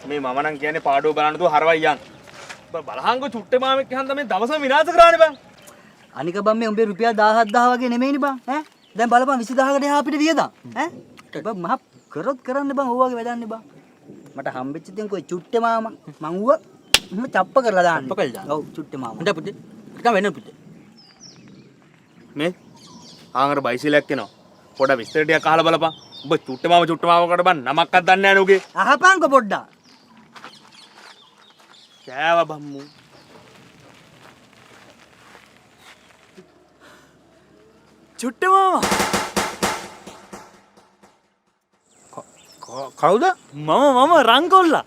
මේ මම නම් කියන්නේ පාඩුව බලන්න දුව හරවයි යන්. බලහංගෝ චුට්ටේ මාමෙක් හන්ද මේ දවසම විනාශ කරානේ බං. අනික බං මේ උඹේ රුපියල් 17000 වගේ නෙමෙයිනේ බං ඈ දැන් බලපන් 20000කට එහා අපිට වියදම් ඈ බං මහ කරොත් කරන්න බං ඕවාගේ වැඩන්නේ බං මට හම්බෙච්ච තින් කොයි චුට්ටේ මාමා මං ඌව මම චප්ප කරලා දාන්නේ චප්ප කරලා ඔව් චුට්ටේ මාමා හොඳ පුතේ නිකන් වෙන පුතේ මේ ආංගර බයිසිලයක් එනවා පොඩ විස්තර ටිකක් අහලා බලපන් උඹ චුට්ටේ මාමකට බං නමක්වත් දන්නේ නැහැ නේ උගේ අහපන්කො පොඩ්ඩක් කෑවා බම්මු චුට්ටේ මාමා කවුද මම රංකොල්ලා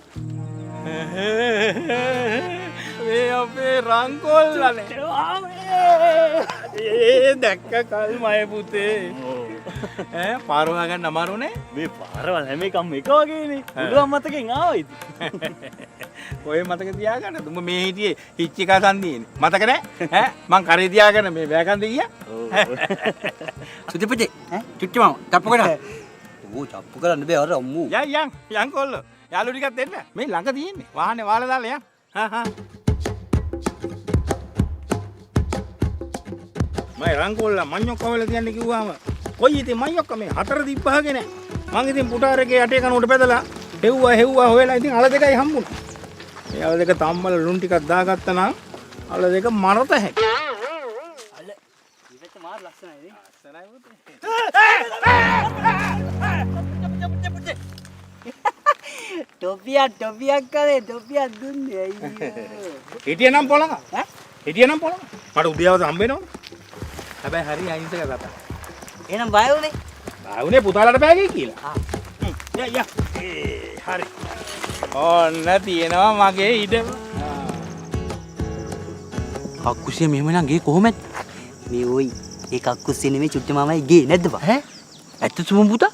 මේ අපේ රංකොල්ලානේ ඒ දැක්ක කල් මය පුතේ ඈ පාරවා ගන්න අමාරුනේ මේ පාරවල් හැම එකම එක වගේනේ උඩුවම් මතකෙන් ආවා ඉතින් ඔය මතක තියාගන්න උඹ මේ හිටියේ හිච්චිකා සන්දියේනේ මතක නැහැ ඈ මං කරේ තියාගෙන මේ වැකන්ද ගියා සුදිපති ඈ චුට්ටේ මාමා චප්ප කරලා ඕ චප්ප කරන්න බෑ අර අම්මෝ යන් කොල්ල යාළු ටිකක් දෙන්න මේ ළඟ තියෙන්නේ වාහනේ වාලා දාලා යන් හා මම රංකොල්ලා මඤ්ඤොක්ක වෙලා තියන්නේ කිව්වම කොයි ඉතින් මඤ්ඤොක්ක මේ හතර දිප්පහගෙන මං ඉතින් පුටාරගේ යටේ කනුවට බෙදලා හෙව්වා හොයලා ඉතින් අල දෙකයි හම්බුනේ මේ අල දෙක තම්මල ලුණු ටිකක් දාගත්තා නම් අල දෙක මරත හැකි අල ඉවෙත් මාර ලස්සනයි නේ ලස්සනයි පුතේ ටොපියක් කරේ ටොපියක් දුන්නේ අයියෝ හිටියනම් පොළඟ ඈ හිටියනම් පොළඟ මට උදේවද හම්බ වෙනවනේ හැබැයි හරි අහිංසක කතා එහෙනම් බය උනේ ආවුනේ පුතාලට බෑගේ කියලා යා හරි ඕන්න තියෙනවා මගේ ඉඩම කක්කුසිය මෙහෙම නම් ගේ කොහොමද මේ ඔයි ඒ කක්කුසිය නෙමෙයි චුට්ටේ මාමයි ගේ නැද්ද බා ඇත්ත සුමන් පුතා